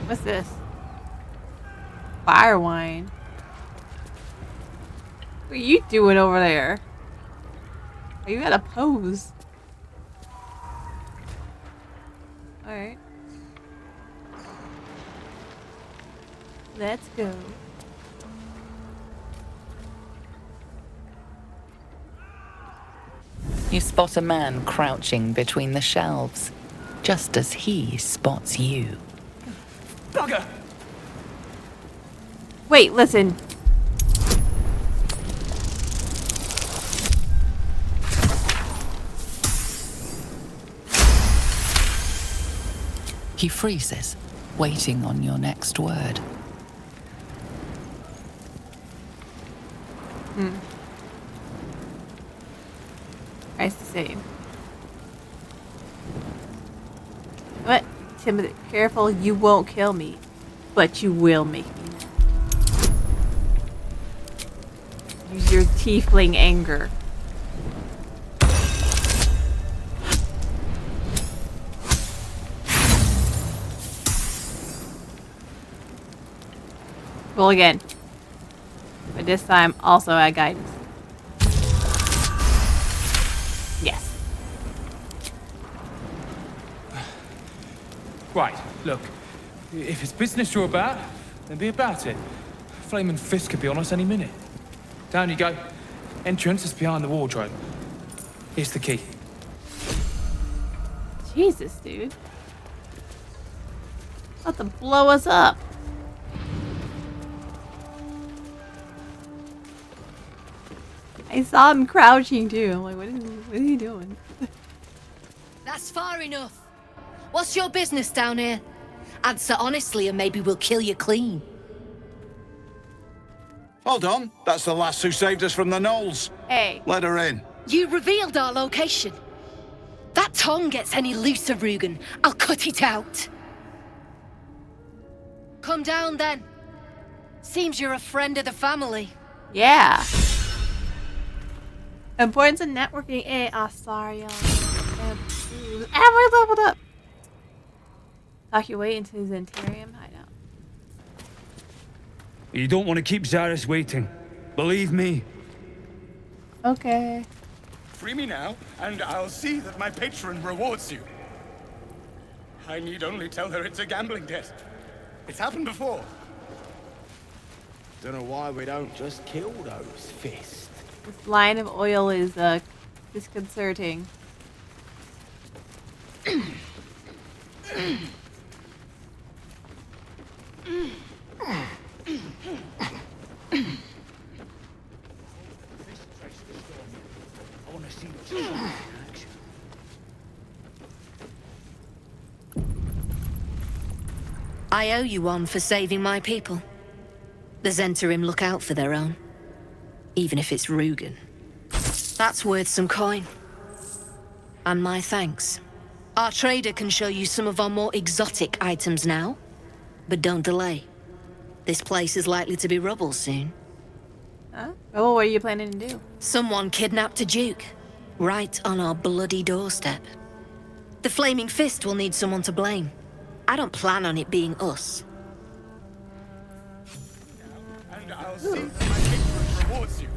What's this? Fire wine. What are you doing over there? Are you at a pose? Alright. Let's go. You spot a man crouching between the shelves, just as he spots you. Bugger! Wait, listen. He freezes, waiting on your next word. Nice to see. What? Timothy, careful, you won't kill me. But you will make me mad. Use your tiefling anger. Roll again. But this time, also at guidance. Yes. Right, look. If it's business you're about, then be about it. Flaming Fist could be on us any minute. Down you go. Entrance is behind the wardrobe. Here's the key. Jesus, dude. About to blow us up. I saw him crouching too. I'm like, what is he doing? That's far enough. What's your business down here? Answer honestly and maybe we'll kill you clean. Hold on. That's the lass who saved us from the gnolls. Hey. Let her in. You revealed our location. That tongue gets any looser, Rugen, I'll cut it out. Come down then. Seems you're a friend of the family. Yeah. Importance of networking. Astarion. Every leveled up. Talk your way into his Antarium hideout. You don't want to keep Zaris waiting. Believe me. Okay. Free me now, and I'll see that my patron rewards you. I need only tell her it's a gambling debt. It's happened before. Don't know why we don't just kill those fists. This line of oil is disconcerting. I owe you one for saving my people. The Zentarim look out for their own. Even if it's Rugen. That's worth some coin. And my thanks. Our trader can show you some of our more exotic items now. But don't delay. This place is likely to be rubble soon. Huh? Oh, what are you planning to do? Someone kidnapped a duke. Right on our bloody doorstep. The Flaming Fist will need someone to blame. I don't plan on it being us. And I'll see that my patron rewards you.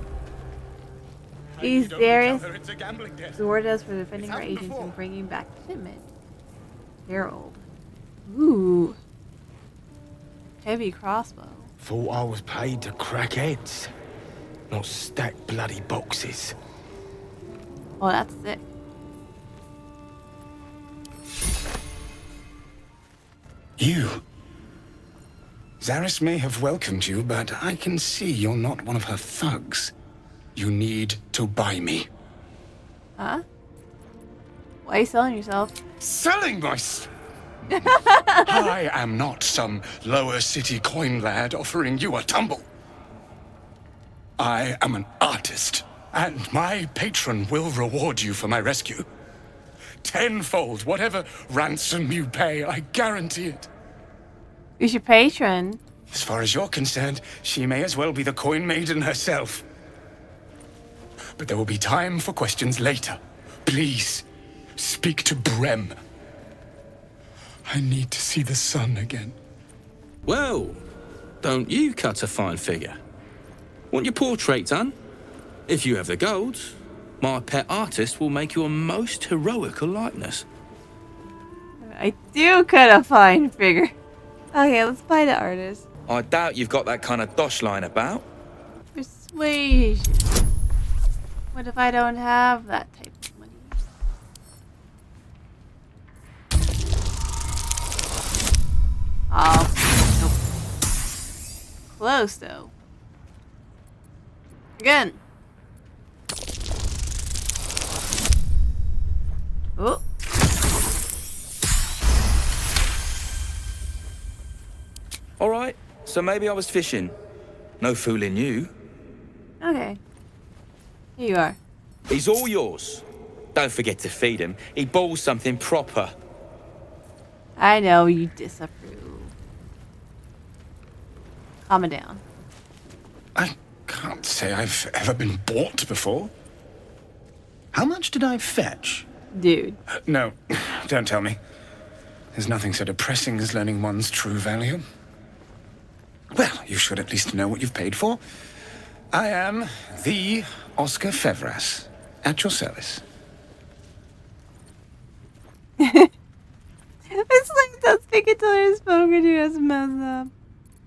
I These need only tell Darius her it's a gambling debt. rewarded us for defending It's our happened agents before. and bringing back shipment. Harold. Ooh. Heavy crossbow. Thought I was paid to crack heads, not stack bloody boxes. Oh, that's sick. You. Zaris may have welcomed you, but I can see you're not one of her thugs. You need to buy me. Huh? Why are you selling yourself? Selling I am not some lower city coin lad offering you a tumble. I am an artist, and my patron will reward you for my rescue. Tenfold, whatever ransom you pay, I guarantee it. Who's your patron? As far as you're concerned, she may as well be the coin maiden herself. But there will be time for questions later. Please, speak to Brem. I need to see the sun again. Well, don't you cut a fine figure? Want your portrait done? If you have the gold, my pet artist will make you a most heroical likeness. I do cut a fine figure. Okay, let's find the artist. I doubt you've got that kind of dosh lying about. Persuasion. What if I don't have that type of money? Oh, nope. Close though. Again. Oh. All right, so maybe I was fishing. No fooling you. Okay. Here you are. He's all yours. Don't forget to feed him. He balls something proper. I know you disapprove. Calm it down. I can't say I've ever been bought before. How much did I fetch? Dude. No, don't tell me. There's nothing so depressing as learning one's true value. Well, you should at least know what you've paid for. I am the Oscar Fevras, at your service. It's like that speaking to her spoken to us messed up.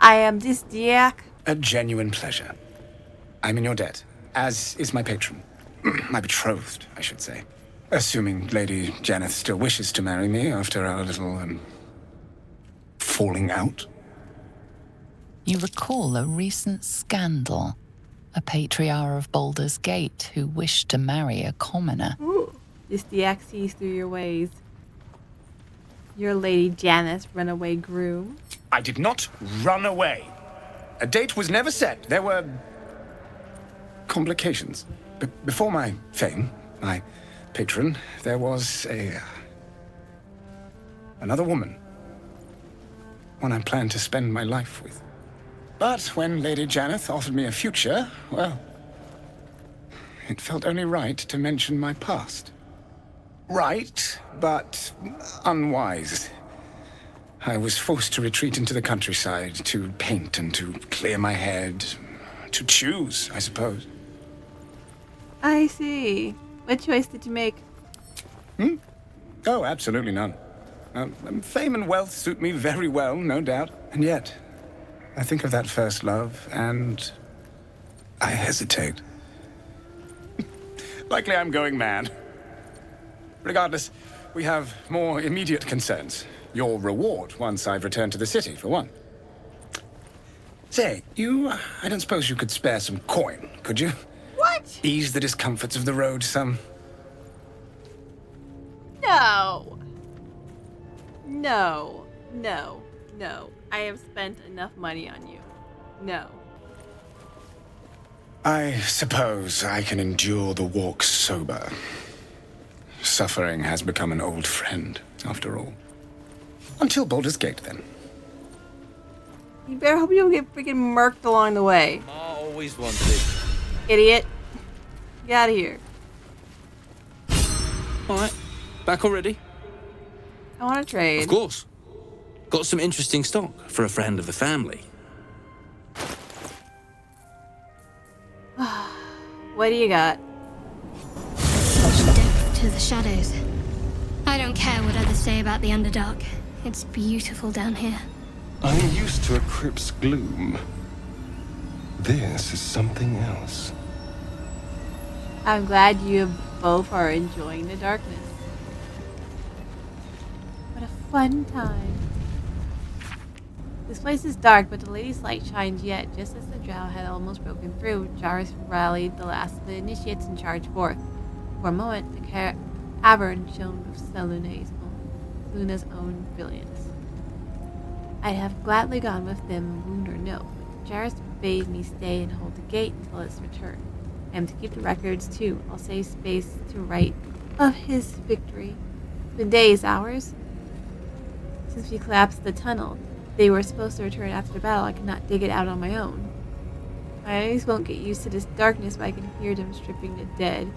I am Disdiack. A genuine pleasure. I'm in your debt, as is my patron. My betrothed, I should say. Assuming Lady Janeth still wishes to marry me after our little, falling out. You recall a recent scandal. A patriarch of Baldur's Gate who wished to marry a commoner. Ooh. Disdiack sees through your ways. Your Lady Janeth's runaway groom. I did not run away. A date was never set. There were complications. Before my fame, my patron, there was another woman. One I planned to spend my life with. But when Lady Janeth offered me a future, well, it felt only right to mention my past. Right, but unwise. I was forced to retreat into the countryside to paint and to clear my head. To choose, I suppose. I see. What choice did you make? Oh, absolutely none. Fame and wealth suit me very well, no doubt. And yet, I think of that first love, and I hesitate. Likely I'm going mad. Regardless, we have more immediate concerns. Your reward once I've returned to the city, for one. Say, I don't suppose you could spare some coin, could you? What? Ease the discomforts of the road some. No. No. No. No. I have spent enough money on you. No. I suppose I can endure the walk sober. Suffering has become an old friend, after all. Until Baldur's Gate, then. You better hope you don't get freaking murked along the way. I always wanted. Idiot. Get out of here. Alright, back already? I want to trade. Of course. Got some interesting stock for a friend of the family. What do you got? Such depth to the shadows. I don't care what others say about the Underdark. It's beautiful down here. I'm used to a crypt's gloom. This is something else. I'm glad you both are enjoying the darkness. What a fun time. This place is dark, but the lady's light shines yet. Just as the drow had almost broken through, Jarvis rallied the last of the initiates and charged forth. For a moment, the cavern shone with Luna's own brilliance. I'd have gladly gone with them, wound or no, but Jarvis bade me stay and hold the gate until its return. I am to keep the records, too. I'll save space to write of his victory. It's been days, hours, since we collapsed the tunnel. They were supposed to return after the battle. I could not dig it out on my own. My enemies won't get used to this darkness, but I can hear them stripping the dead.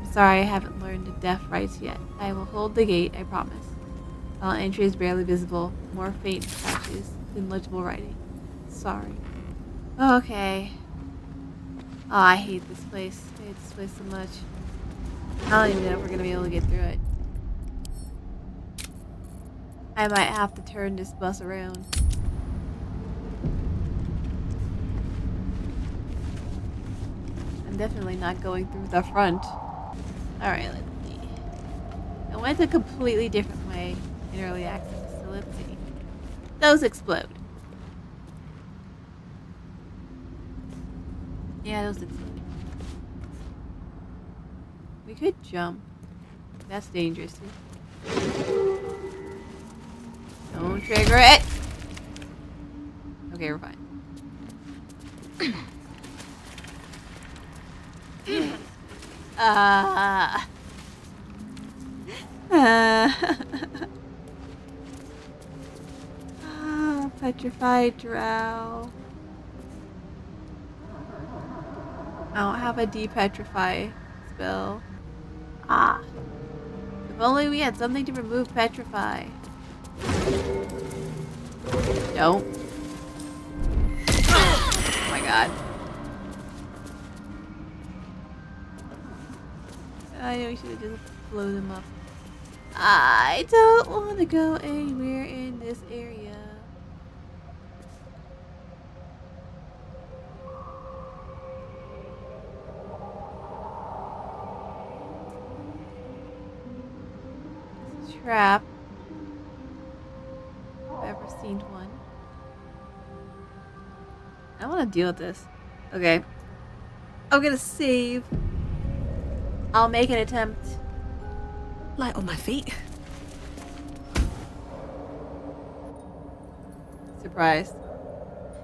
I'm sorry I haven't learned the death rites yet. I will hold the gate, I promise. Entry is barely visible. More faint patches than legible writing. Sorry. Okay. Oh, I hate this place. I hate this place so much. I don't even know if we're gonna be able to get through it. I might have to turn this bus around. I'm definitely not going through the front. Alright, let's see. I went a completely different way in early access, so let's see. Those explode. Yeah, those explode. We could jump. That's dangerous too. Don't trigger it! Okay, we're fine. Petrified drow. I don't have a depetrify spell. If only we had something to remove petrify. Don't. Oh my god. I know we should have just blown them up. I don't want to go anywhere in this area. This is a trap. If I've ever seen one. I want to deal with this. Okay. I'm gonna save. I'll make an attempt. Light on my feet. Surprised.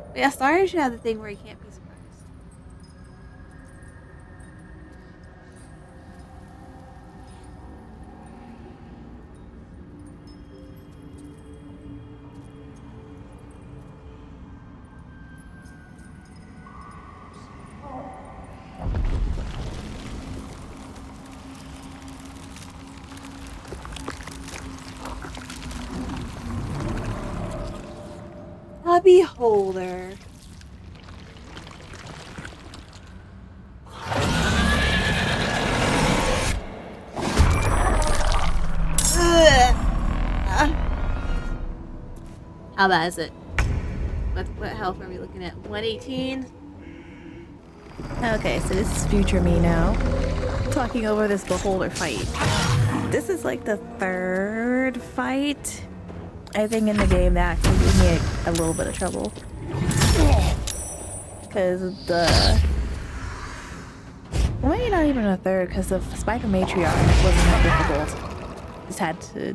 But yeah, Astarion should have the thing where he can't be surprised. A beholder. How bad is it? What health are we looking at? 118? Okay, so this is future me now. Talking over this beholder fight. This is like the third fight, I think, in the game that actually gave me a little bit of trouble. Because well, maybe not even a third, because the Spider Matriarch wasn't that difficult. Just had to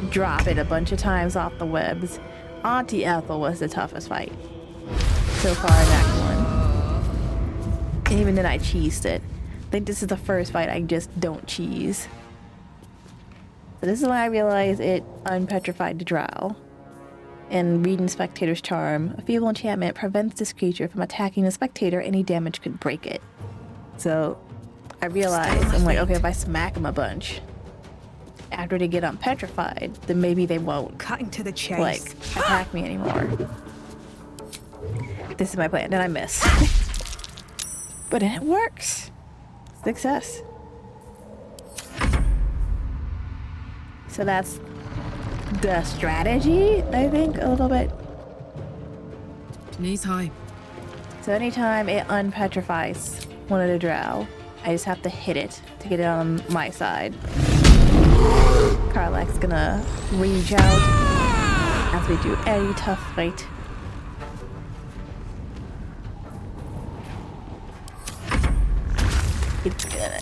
drop it a bunch of times off the webs. Auntie Ethel was the toughest fight so far in Act 1. And even then I cheesed it. I think this is the first fight I just don't cheese. So this is when I realized it unpetrified the drow. And reading Spectator's Charm, a feeble enchantment prevents this creature from attacking the spectator. Any damage could break it. So I realized, I'm like, okay, if I smack them a bunch, after they get unpetrified, then maybe they won't Cutting to the chase. like attack me anymore. This is my plan. Then I miss. But then it works. Success. So that's the strategy, I think, a little bit. Knees high. So anytime it unpetrifies one of the drow, I just have to hit it to get it on my side. Karlach's gonna reach out as we do any tough fight. It's gonna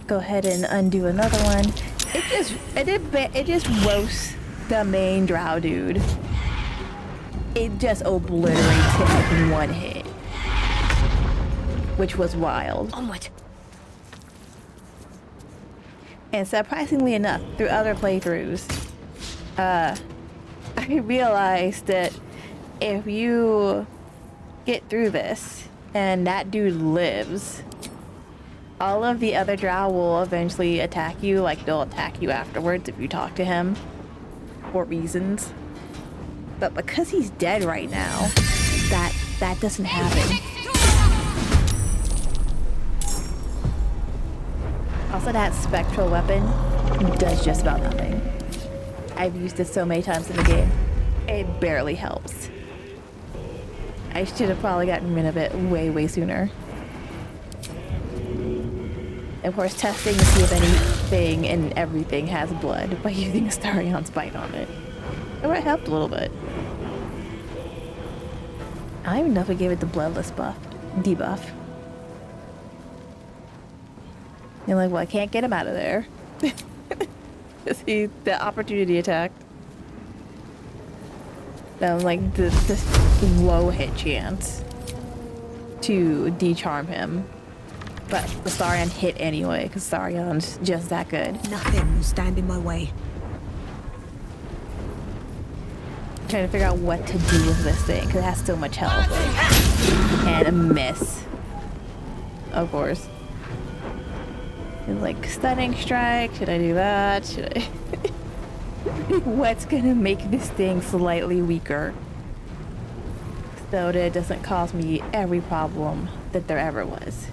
go ahead and undo another one. It just roasts the main drow dude. It just obliterates him in one hit, which was wild. Onward. And surprisingly enough, through other playthroughs, I realized that if you get through this and that dude lives, all of the other drow will eventually attack you. Like, they'll attack you afterwards if you talk to him. for reasons. But because he's dead right now, that doesn't happen. Also, that spectral weapon does just about nothing. I've used it so many times in the game. It barely helps. I should have probably gotten rid of it way sooner. Of course, testing to see if anything and everything has blood by using Astarion's bite on it. Oh, it helped a little bit. I don't even know if I gave it the bloodless debuff. You're like, well, I can't get him out of there. See, the opportunity attacked. That was like this low hit chance to decharm him. But Astarion hit anyway, because Astarion's just that good. Nothing will stand in my way. I'm trying to figure out what to do with this thing, because it has so much health. And a miss. Of course. It's like, stunning strike, should I do that? Should I... What's gonna make this thing slightly weaker? So that it doesn't cause me every problem that there ever was.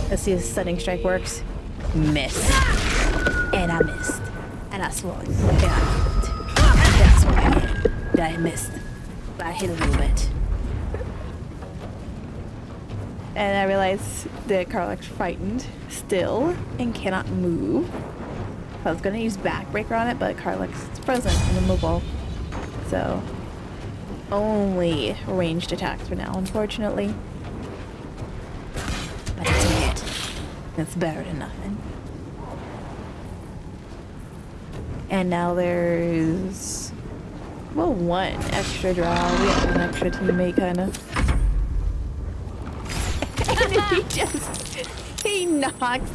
Let's see if stunning strike works. Miss. And I missed. And I swung. And I hit. That's what I hit. I missed. But I hit a little bit. And I realized that Karlach's frightened still and cannot move. I was gonna use backbreaker on it, but Karlach's frozen and immovable. So only ranged attacks for now, unfortunately. But it's a hit. It's better than nothing. And now there's, well, one extra draw. We have an extra teammate, kind of. And he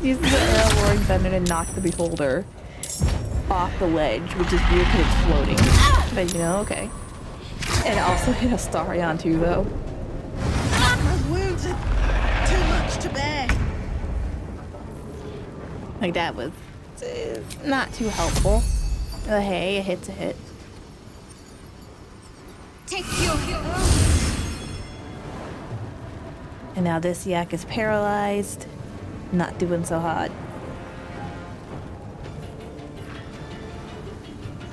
uses the arrow roaring thunder to knock the beholder off the ledge, which is weird because it's floating. But you know, okay. And also hit Astarion too, though. My wounds are too much to bear. Like, that was not too helpful. Hey, a hit's a hit. Take your... And now Disdiack is paralyzed. Not doing so hot.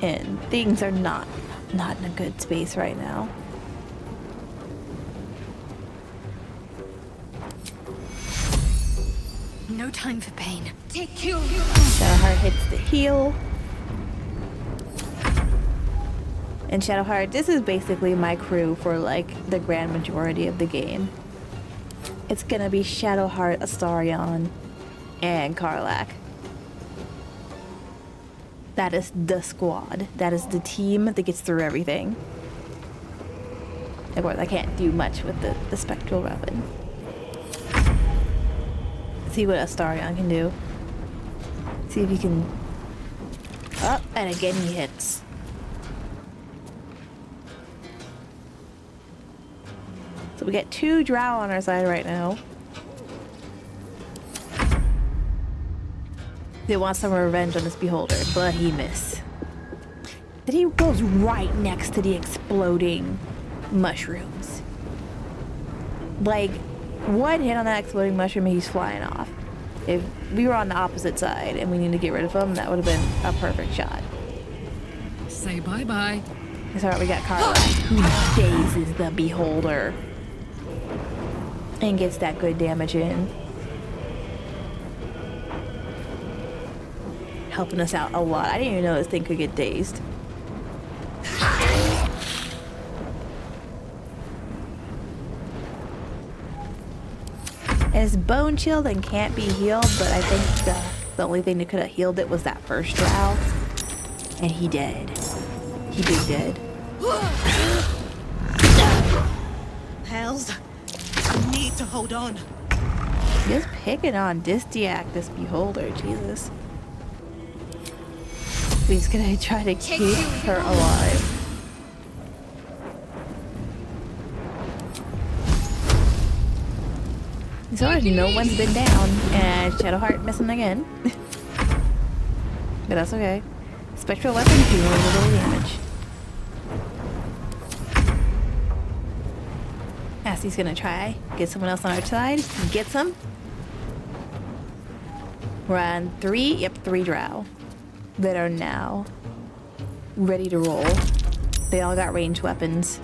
And things are not in a good space right now. No time for pain. Take your... Shadowheart hits the heal. And Shadowheart, this is basically my crew for like the grand majority of the game. It's gonna be Shadowheart, Astarion, and Karlach. That is the squad. That is the team that gets through everything. Of course, I can't do much with the spectral weapon. See what Astarion can do. See if he can... Oh, and again he hits. So we get 2 drow on our side right now. They want some revenge on this beholder, but he missed. Then he goes right next to the exploding mushrooms. Like, one hit on that exploding mushroom and he's flying off. If we were on the opposite side and we need to get rid of him, that would have been a perfect shot. Say bye-bye. That's all right, we got Karlach, who dazes the beholder. And gets that good damage in. Helping us out a lot. I didn't even know this thing could get dazed. And it's bone chilled and can't be healed, but I think the only thing that could have healed it was that first drow. And he dead. He big dead. Hells. I need to hold on. Just picking on Disdiack, this beholder, Jesus. He's gonna try to keep her alive. As far as no one's been down, and Shadowheart missing again. But that's okay. Spectral weapons do a little damage. Assie's gonna try. Get someone else on our side. Get some. We're on 3. Yep, 3 drow. That are now ready to roll. They all got ranged weapons.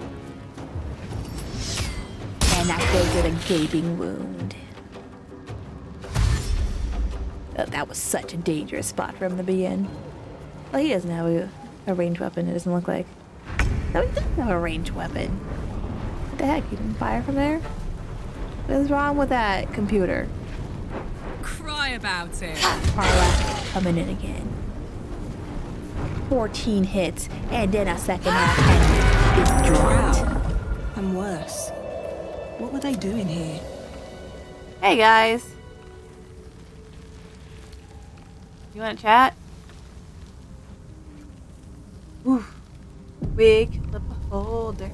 And that goes with a gaping wound. Oh, that was such a dangerous spot for him to be in. Well, he doesn't have a ranged weapon, it doesn't look like. No, he doesn't have a ranged weapon. What the heck? You didn't fire from there? What is wrong with that computer? Cry about it. Karlach coming in again. 14 hits, and then a second half and it's dropped. And worse. What were they doing here? Hey guys. You want to chat? Ooh. Wig, flip a folder.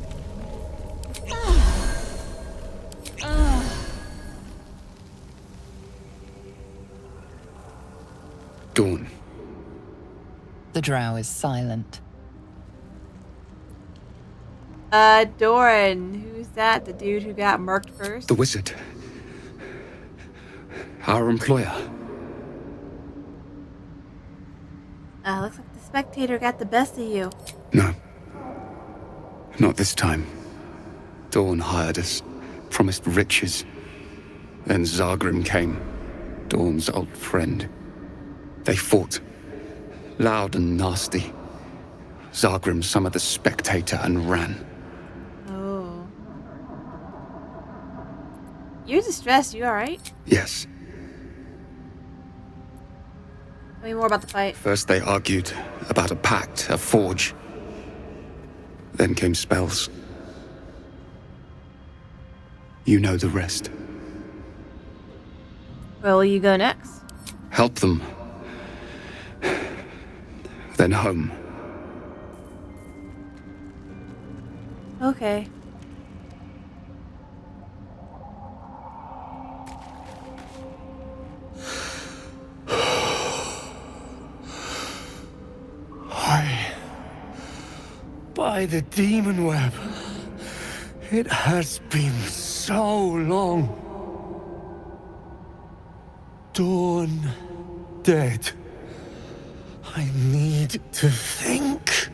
Dawn. The drow is silent. Doran. Who's that? The dude who got murked first? The wizard. Our employer. Looks like the spectator got the best of you. No. Not this time. Dawn hired us, promised riches. Then Zagrim came, Dawn's old friend. They fought, loud and nasty. Zagrim summoned the spectator and ran. Oh. You're distressed, you alright? Yes. Tell me more about the fight. First they argued about a pact, a forge. Then came spells. You know the rest. Where will you go next? Help them. Then home. Okay. By the demon web. It has been so long. Dawn dead. I need to think.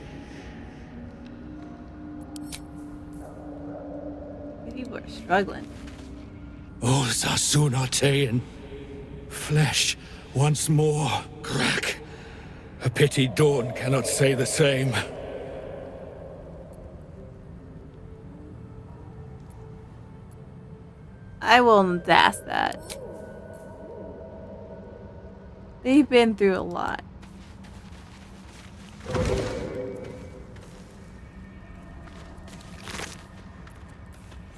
These people are struggling. Oh, Zasunartean. Flesh once more. Crack. A pity Dawn cannot say the same. I won't ask that. They've been through a lot.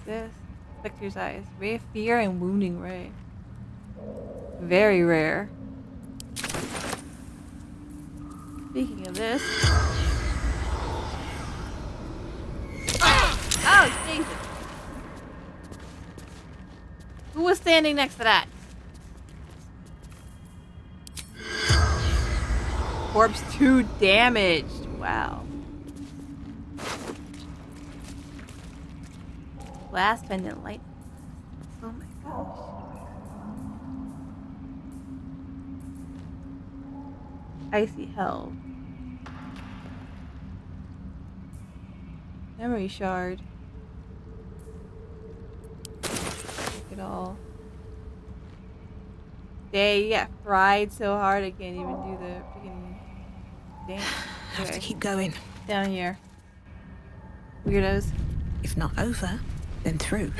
This Spectre's eyes. Ray of fear and wounding ray. Very rare. Speaking of this. Oh, Jesus. Who was standing next to that? Corpse 2 damaged. Wow. Last pendant light. Oh my gosh. Icy hell. Memory shard. Look at all. Day, you got fried so hard I can't even do the freaking dance. Have to keep going. Down here. Weirdos. If not over, then through.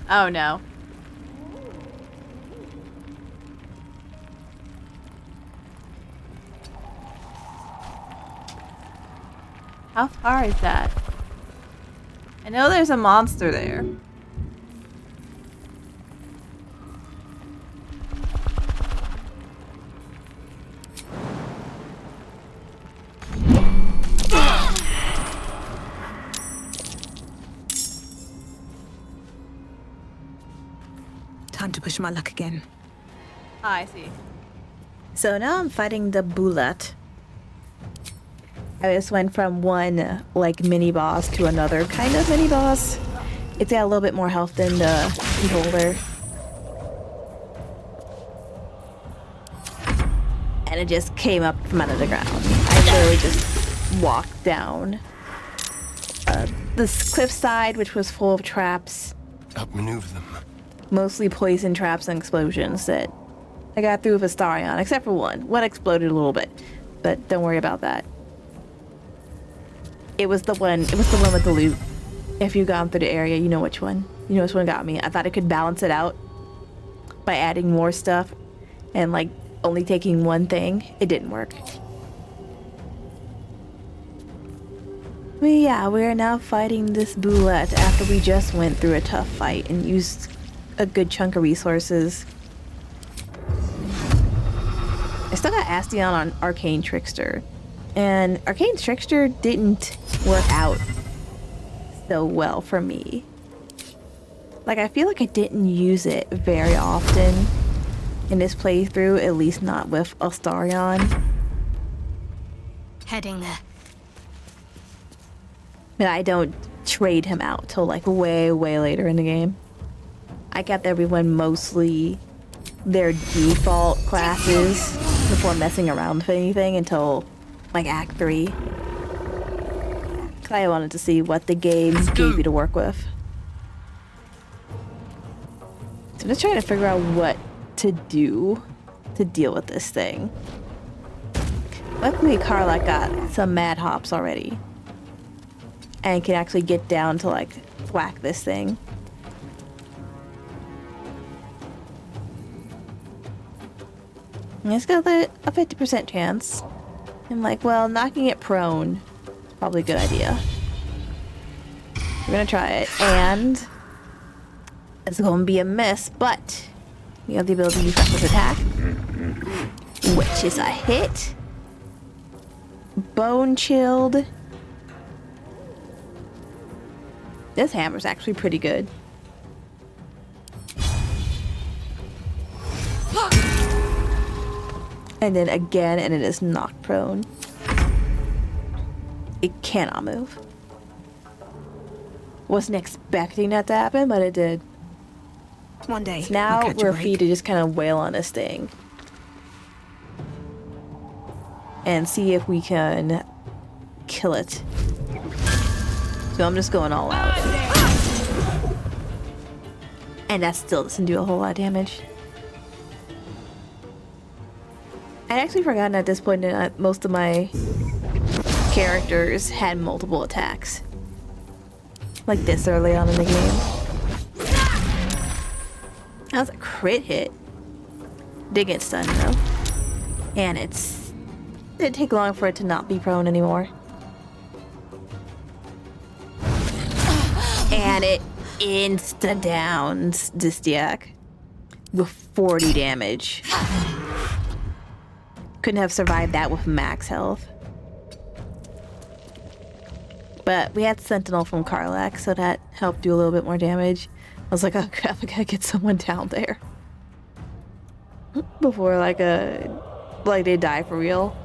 Oh no. How far is that? I know there's a monster there. Time to push my luck again. Ah, I see. So now I'm fighting the Bullet. I just went from one, like, mini-boss to another kind of mini-boss. It's got a little bit more health than the Beholder. And it just came up from under the ground. I literally just walked down this cliffside, which was full of traps. Outmaneuver them. Mostly poison traps and explosions that I got through with Astarion, except for one. One exploded a little bit, but don't worry about that. It was the one with the loot. If you've gone through the area, you know which one. You know which one got me. I thought I could balance it out by adding more stuff and like only taking one thing. It didn't work. But yeah, we are now fighting this Bullet after we just went through a tough fight and used a good chunk of resources. I still got Astarion on Arcane Trickster. And Arcane Trickster didn't work out so well for me. Like, I feel like I didn't use it very often in this playthrough, at least not with Astarion. Heading there. But I don't trade him out till like way, way later in the game. I kept everyone mostly their default classes before messing around with anything until like Act 3. Cause I wanted to see what the game gave you to work with. So I'm just trying to figure out what to do to deal with this thing. Luckily, Karlach got some mad hops already. And can actually get down to like whack this thing. And it's got a 50% chance. I'm like, well, knocking it prone is probably a good idea. We're gonna try it, and it's gonna be a miss, but we have the ability to use reckless attack, which is a hit. Bone chilled. This hammer's actually pretty good. And then again, and it is knocked prone. It cannot move. Wasn't expecting that to happen, but it did. One day. So now we're free to just kind of wail on this thing. And see if we can kill it. So I'm just going all out. And that still doesn't do a whole lot of damage. I'd actually forgotten at this point that most of my characters had multiple attacks. Like this early on in the game. That was a crit hit. Did get stunned though. And it didn't take long for it to not be prone anymore. And it insta-downs Disdiack with 40 damage. Couldn't have survived that with max health. But we had Sentinel from Karlach, so that helped do a little bit more damage. I was like, oh crap, I gotta get someone down there. Before like they die for real.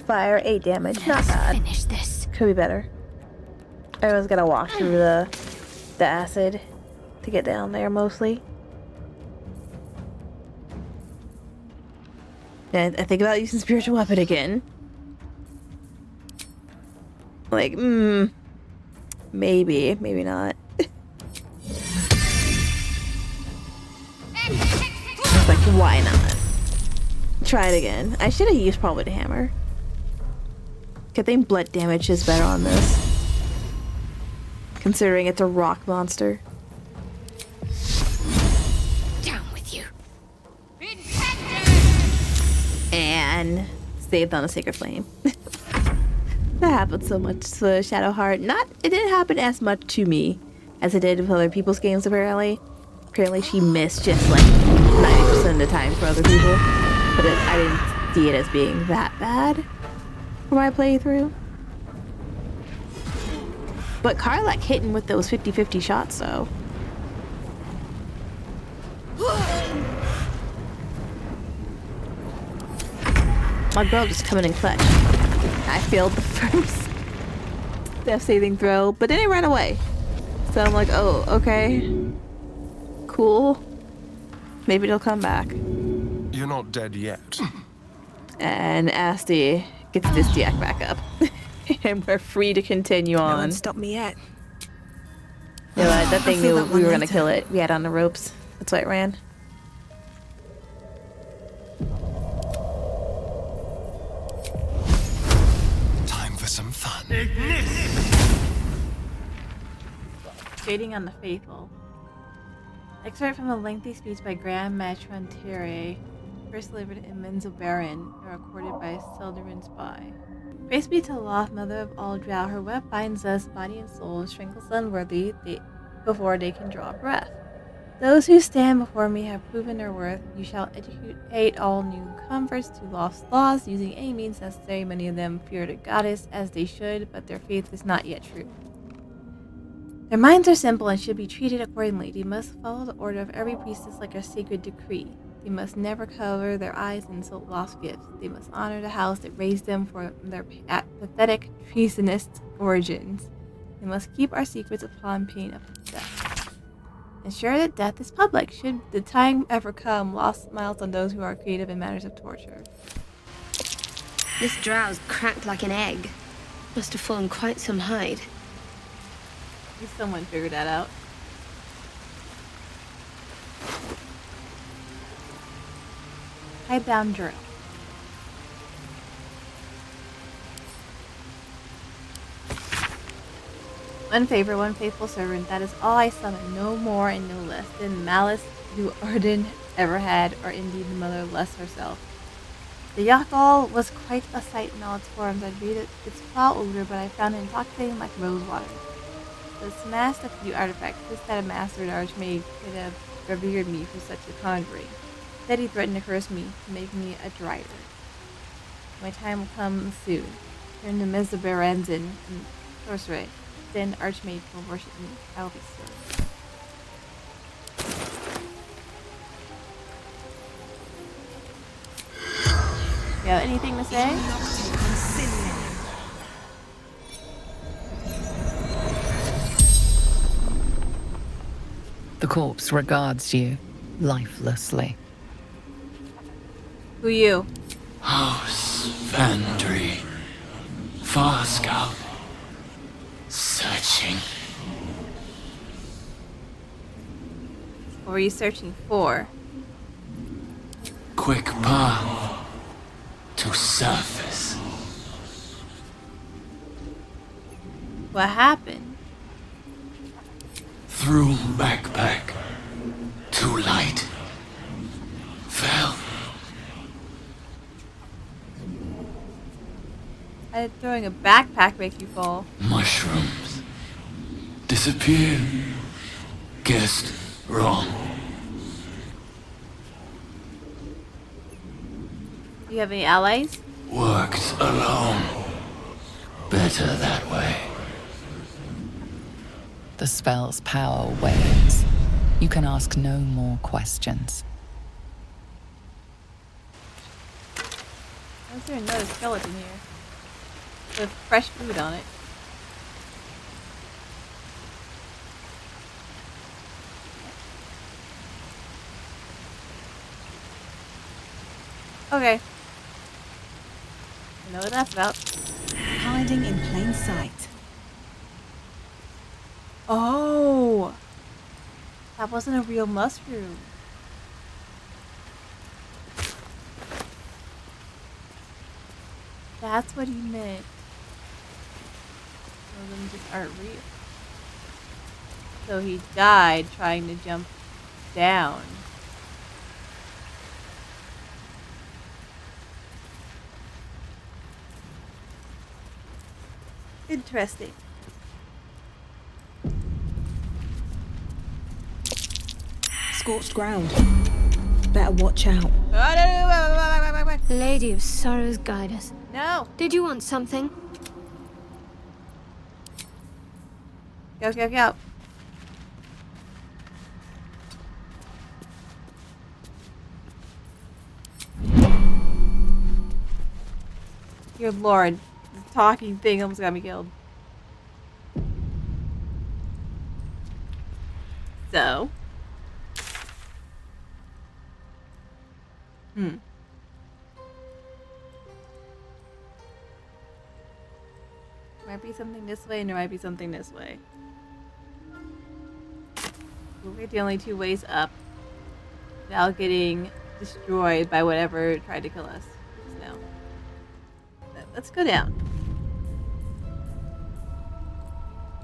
Fire, 8 damage, not bad. Finish this. Could be better. Everyone's gotta walk through the acid to get down there mostly. And I think about using spiritual weapon again. Like, maybe, maybe not. It's like, why not? Try it again. I should have used probably the hammer. I think blood damage is better on this. Considering it's a rock monster. Down with you. And saved on a sacred flame. That happened so much to Shadowheart. It didn't happen as much to me as it did with other people's games apparently. Apparently she missed just like 90% of the time for other people. But I didn't see it as being that bad for my playthrough. But Karlach hitting with those 50-50 shots, though. My girl just coming in clutch. I failed the first death saving throw, but then it ran away. So I'm like, oh, okay. Cool. Maybe it'll come back. You're not dead yet. And Asti gets Disdiack back up. And we're free to continue on. No one stopped me yet. Yeah, that thing feel knew that we were one gonna later. kill it. We had it on the ropes. That's why it ran. Time for some fun. Shading on the Faithful. Excerpt from a lengthy speech by Grand Matron Thierry, first delivered in Menzoberran and recorded by Seldarin Spy. Praise be to Loth, mother of all drow. Her web binds us, body and soul, and strangles the unworthy before they can draw breath. Those who stand before me have proven their worth. You shall educate all new converts to Loth's laws, using any means necessary. Many of them fear the goddess as they should, but their faith is not yet true. Their minds are simple and should be treated accordingly. They must follow the order of every priestess like a sacred decree. They must never cover their eyes and insult lost gifts. They must honor the house that raised them for their pathetic treasonous origins. They must keep our secrets upon pain of death. Ensure that death is public. Should the time ever come, lost smiles on those who are creative in matters of torture. This drow's cracked like an egg. Must have fallen quite some height. At least someone figured that out. Hidebound Journal. One favor, one faithful servant, that is all I summon, no more and no less than malice who Arden ever had, or indeed the mother of Less herself. The Yakal was quite a sight in all its forms. I breathed its foul odor, but I found it intoxicating like rose water. So it smashed a few artifacts. This that a master archmage could have revered me for such a conjuring. Instead he threatened to curse me, to make me a drider. My time will come soon. Turn to Mezabaranzin and sorcery. Then Archmage will worship me. I will be served. You have anything to say? The corpse regards you lifelessly. Who you? House Vandry. Far Scout. Searching. What were you searching for? Quick path to surface. What happened? Through backpack. Too light. Fell. How did throwing a backpack make you fall? Mushrooms. Disappeared. Guessed wrong. Do you have any allies? Worked alone. Better that way. The spell's power wanes. You can ask no more questions. Why is there another skeleton here? With fresh food on it. Okay. I know what that's about. Hiding in plain sight. Oh! That wasn't a real mushroom. That's what he meant. Some of them just aren't real. So he died trying to jump down. Interesting. Scorched ground. Better watch out. Lady of Sorrows, guide us. No. Did you want something? Go, go, go. Good lord. The talking thing almost got me killed. So. Might be something this way and there might be something this way. We're the only two ways up without getting destroyed by whatever tried to kill us. So, let's go down.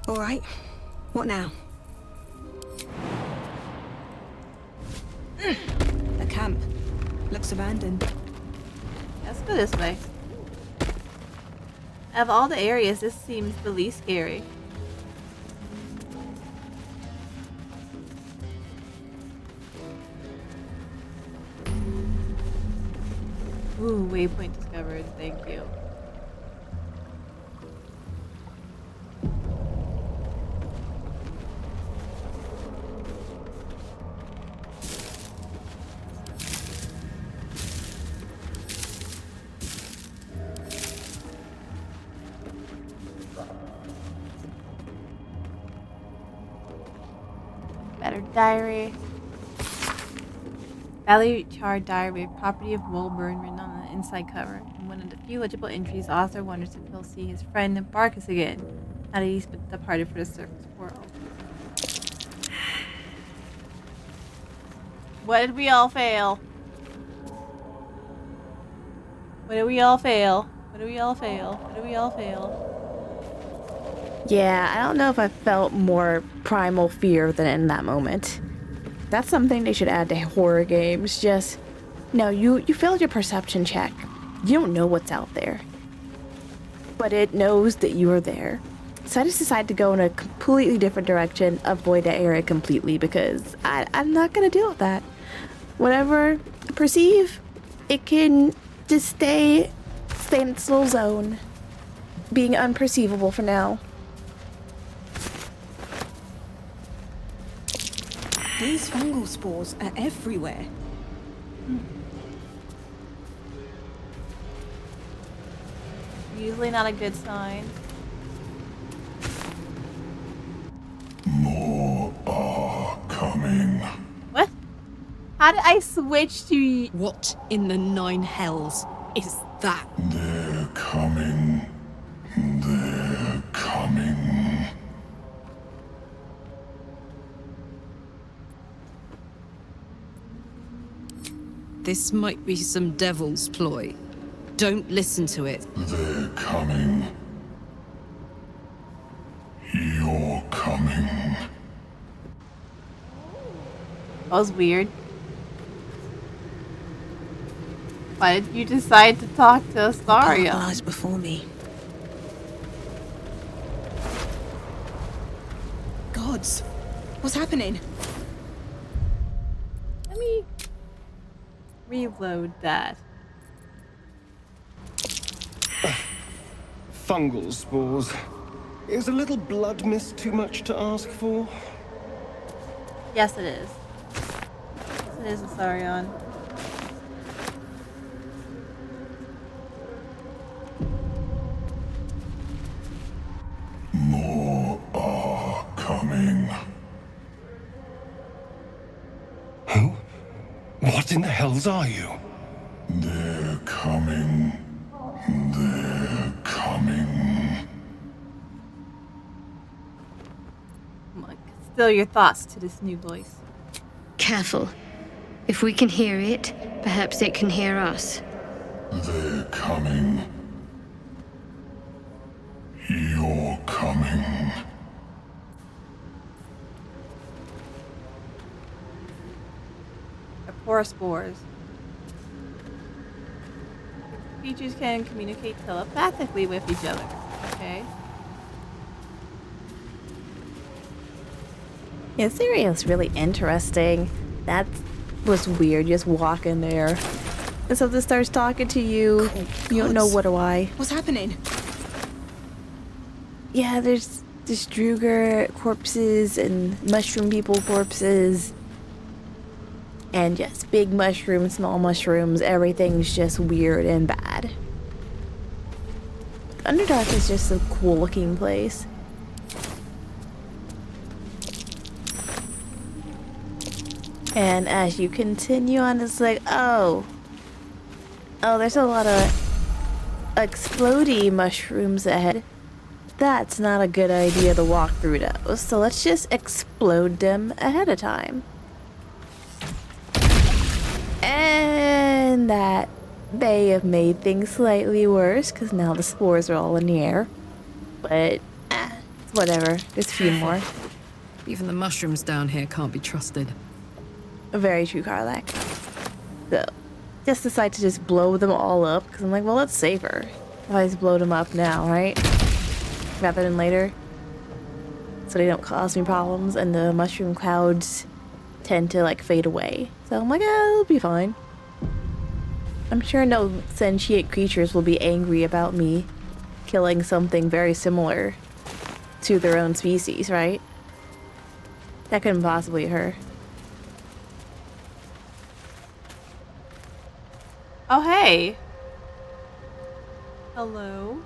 All right. What now? The camp. Looks abandoned. Let's go this way. Of all the areas, this seems the least scary. Ooh, waypoint discovered. Thank you. Better diary. Valley Char Diary, property of Wilburn, written on the inside cover. In one of the few legible entries, the author wonders if he'll see his friend Barkus again, now that he's departed for the surface world. What did we all fail? What did we all fail? What did we all fail? What did we all fail? Yeah, I don't know if I felt more primal fear than in that moment. That's something they should add to horror games. Just, no, you failed your perception check. You don't know what's out there. But it knows that you are there. So I just decided to go in a completely different direction, avoid that area completely, because I'm not going to deal with that. Whatever I perceive, it can just stay in its little zone, being unperceivable for now. These fungal spores are everywhere. Usually not a good sign. More are coming. What? How did I switch to... What in the nine hells is that? They're coming. They're coming. This might be some devil's ploy. Don't listen to it. They're coming. You're coming. That was weird. Why did you decide to talk to Astarion? Lies before me. Gods, what's happening? Let me reload that. Fungal spores. Is a little blood mist too much to ask for? Yes, it is. Yes, it is Astarion. More are coming. Who? What in the hells are you? They're coming. They're coming. Still your thoughts to this new voice. Careful. If we can hear it, perhaps it can hear us. They're coming. You're coming. Pore spores. Creatures can communicate telepathically with each other. Okay. Yeah, this area is really interesting. That was weird, just walking there. And something starts talking to you. You don't know what or why. What's happening? Yeah, there's Just Druger corpses and mushroom people corpses. And just big mushrooms, small mushrooms, everything's just weird and bad. Underdark is just a cool looking place. And as you continue on, it's like, oh, there's a lot of explodey mushrooms ahead. That's not a good idea to walk through those, so let's just explode them ahead of time. And that may have made things slightly worse, because now the spores are all in the air. But, whatever. There's a few more. Even the mushrooms down here can't be trusted. Very true, Karlach. So, just decide to just blow them all up, because I'm like, well, it's safer if I just blow them up now, right? Rather than later. So they don't cause me problems, and the mushroom clouds tend to, like, fade away. So I'm like, it'll be fine. I'm sure no sentient creatures will be angry about me killing something very similar to their own species, right? That couldn't possibly hurt. Oh, hey. Hello.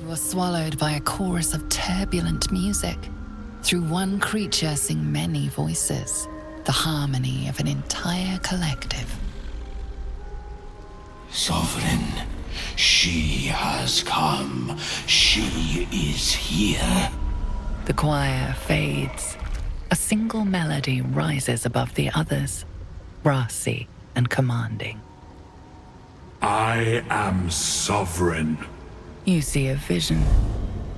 You are swallowed by a chorus of turbulent music. Through one creature sing many voices, the harmony of an entire collective. Sovereign, she has come. She is here. The choir fades. A single melody rises above the others, brassy and commanding. I am sovereign. You see a vision.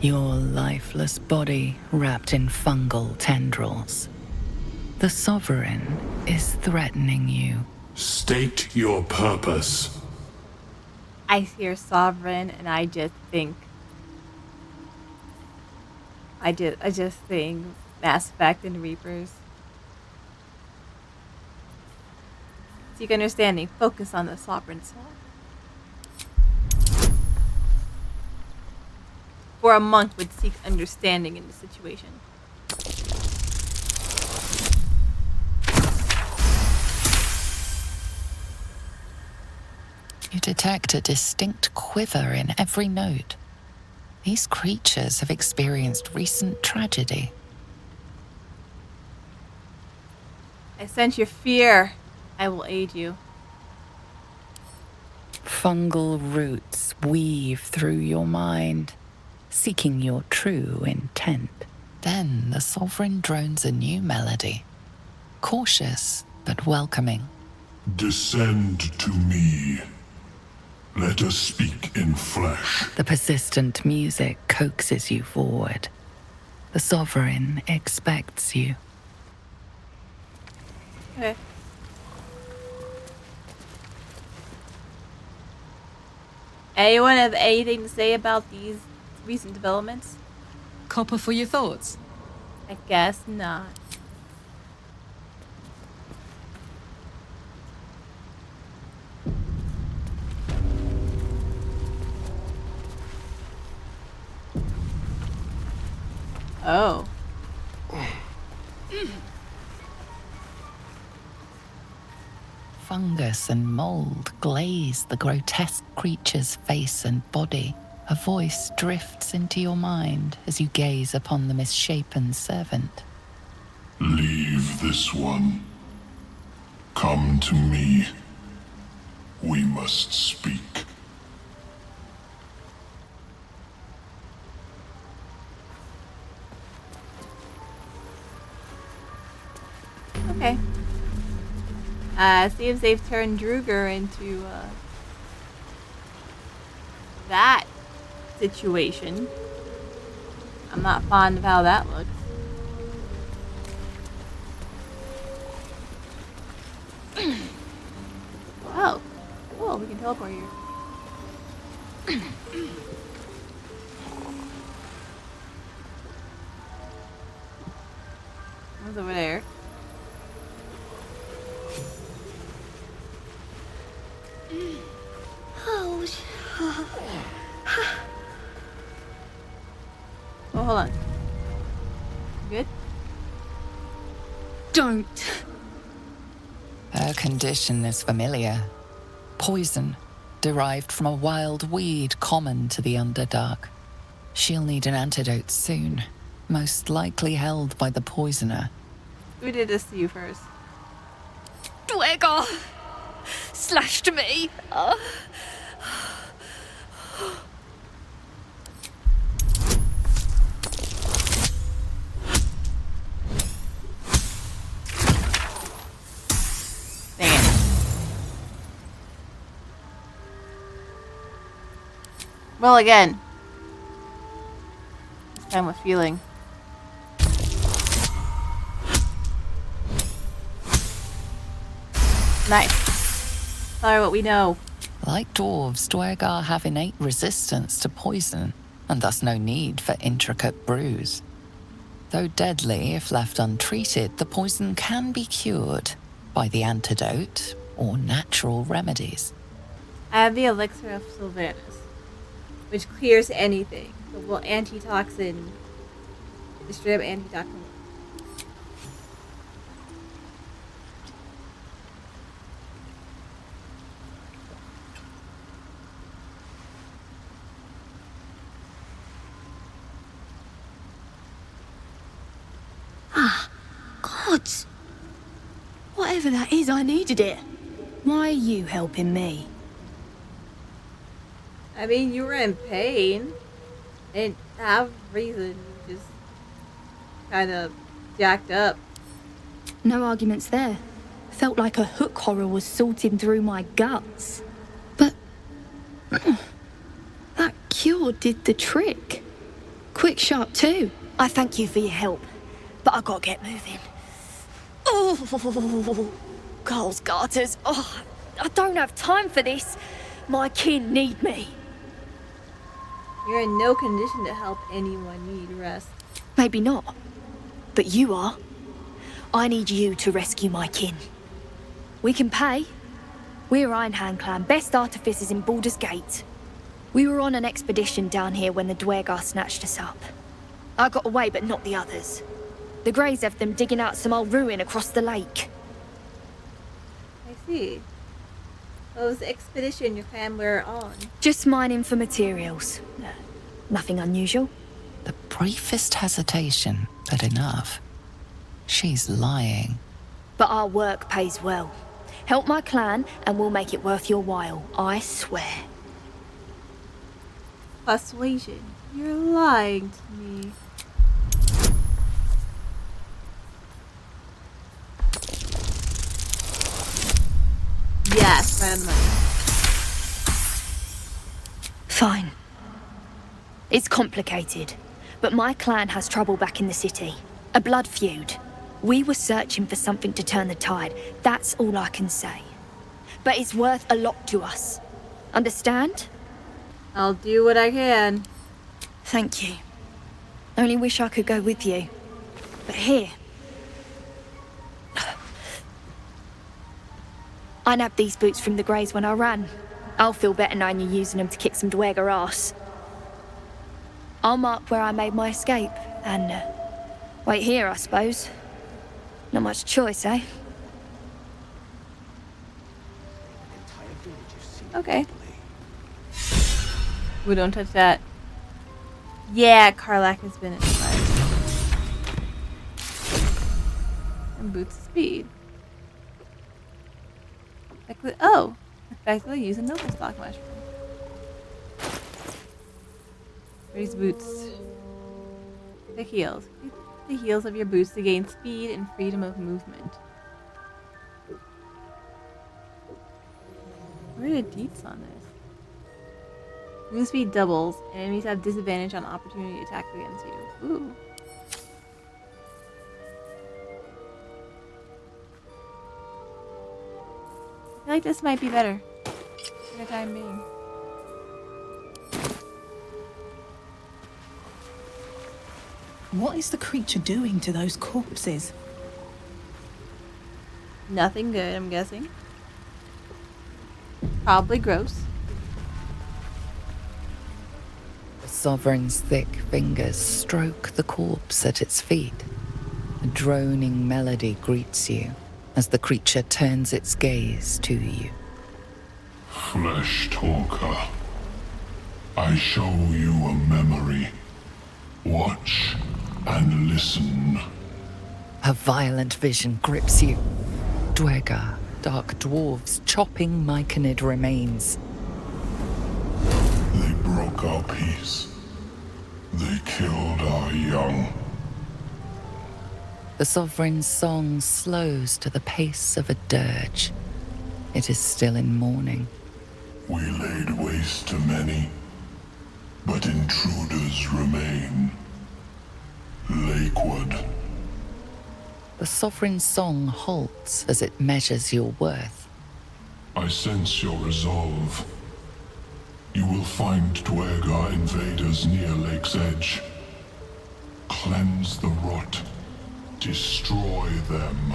Your lifeless body wrapped in fungal tendrils. The Sovereign is threatening you. State your purpose. I hear sovereign and I just think Mass Effect and Reapers. Seek understanding. Focus on the sovereign soul. For a monk would seek understanding in the situation. You detect a distinct quiver in every note. These creatures have experienced recent tragedy. I sense your fear. I will aid you. Fungal roots weave through your mind, seeking your true intent. Then the Sovereign drones a new melody, cautious but welcoming. Descend to me. Let us speak in flesh. The persistent music coaxes you forward. The Sovereign expects you. Okay. Anyone have anything to say about these recent developments? Copper for your thoughts? I guess not. Oh. Fungus and mold glaze the grotesque creature's face and body. A voice drifts into your mind as you gaze upon the misshapen servant. Leave this one. Come to me. We must speak. Okay. Seems they've turned Druger into that situation. I'm not fond of how that looks. Oh, cool. We can teleport here. What's over there? hold on. You good? Don't. Her condition is familiar. Poison, derived from a wild weed common to the Underdark. She'll need an antidote soon, most likely held by the poisoner. Who did this to you first? Dwegar slashed me. Dang it. Well, again. This time with feeling. Nice. Tell her what we know. Like dwarves, Dwegar have innate resistance to poison, and thus no need for intricate brews. Though deadly if left untreated, the poison can be cured by the antidote or natural remedies. I have the elixir of Sylvanus, which clears anything. So will antitoxin, the straight up antitoxin. Gods! Whatever that is, I needed it. Why are you helping me? I mean, you were in pain. And have reason. You just kind of jacked up. No arguments there. Felt like a hook horror was sorting through my guts. But that cure did the trick. Quick, sharp too. I thank you for your help, but I gotta get moving. Oh, Carl's garters. Oh, I don't have time for this. My kin need me. You're in no condition to help anyone need rest. Maybe not, but you are. I need you to rescue my kin. We can pay. We're Ironhand Clan, best artificers in Baldur's Gate. We were on an expedition down here when the Dwegar snatched us up. I got away, but not the others. The Greys have them digging out some old ruin across the lake. I see. What was the expedition your clan were on? Just mining for materials. Nothing unusual. The briefest hesitation, but enough. She's lying. But our work pays well. Help my clan and we'll make it worth your while, I swear. Persuasion. You're lying to me. Yes, right on the money. Fine. It's complicated, but my clan has trouble back in the city. A blood feud. We were searching for something to turn the tide. That's all I can say. But it's worth a lot to us. Understand? I'll do what I can. Thank you. Only wish I could go with you. But here. I nabbed these boots from the Greys when I ran. I'll feel better knowing you're using them to kick some Dwegar ass. I'll mark where I made my escape, and wait here, I suppose. Not much choice, eh? Okay. We don't touch that. Yeah, Karlach has been inspired. And boots speed. Effectively use a noble stock mushroom. Raise boots. The heels. Use the heels of your boots to gain speed and freedom of movement. What are the deets on this? Move speed doubles, and enemies have disadvantage on opportunity attacks against you. Ooh. I feel like this might be better for the time being. What is the creature doing to those corpses? Nothing good, I'm guessing. Probably gross. The Sovereign's thick fingers stroke the corpse at its feet. A droning melody greets you as the creature turns its gaze to you. Flesh talker, I show you a memory. Watch and listen. A violent vision grips you. Dwergar, dark dwarves chopping myconid remains. They broke our peace. They killed our young. The Sovereign's song slows to the pace of a dirge. It is still in mourning. We laid waste to many, but intruders remain. Lakeward. The Sovereign's song halts as it measures your worth. I sense your resolve. You will find Dwergar invaders near Lake's Edge. Cleanse the rot. Destroy them.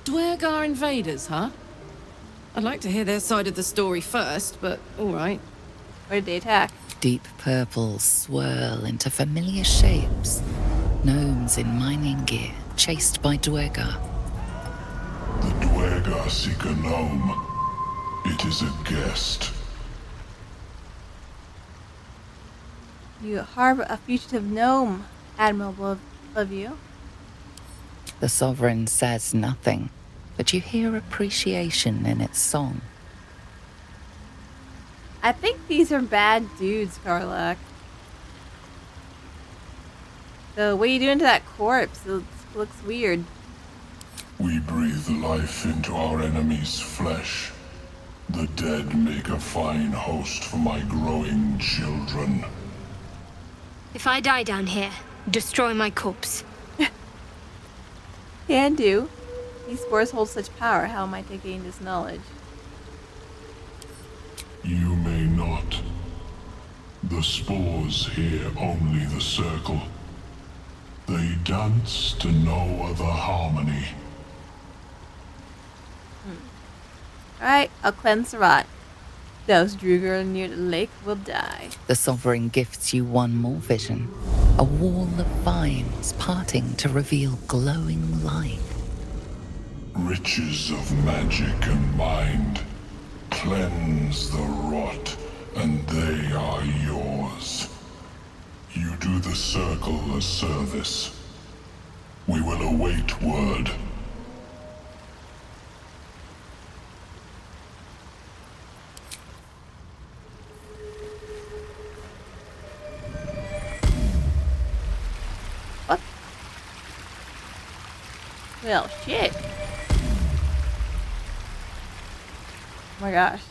Dwergar invaders, huh? I'd like to hear their side of the story first, but alright. Where did they attack? Deep purples swirl into familiar shapes. Gnomes in mining gear, chased by Dwergar. The Dwergar seek a gnome. It is a guest. You harbor a fugitive gnome. Admirable of you. The Sovereign says nothing, but you hear appreciation in its song. I think these are bad dudes, Karlach. So what are you doing to that corpse? It looks weird. We breathe life into our enemy's flesh. The dead make a fine host for my growing children. If I die down here, destroy my corpse. Can do. These spores hold such power. How am I to gain this knowledge? You may not. The spores hear only the circle. They dance to no other harmony. Alright, I'll cleanse the rot. Those Druger near the lake will die. The Sovereign gifts you one more vision. A wall of vines parting to reveal glowing light. Riches of magic and mind. Cleanse the rot, and they are yours. You do the circle a service. We will await word. What? Well, shit. Oh my gosh.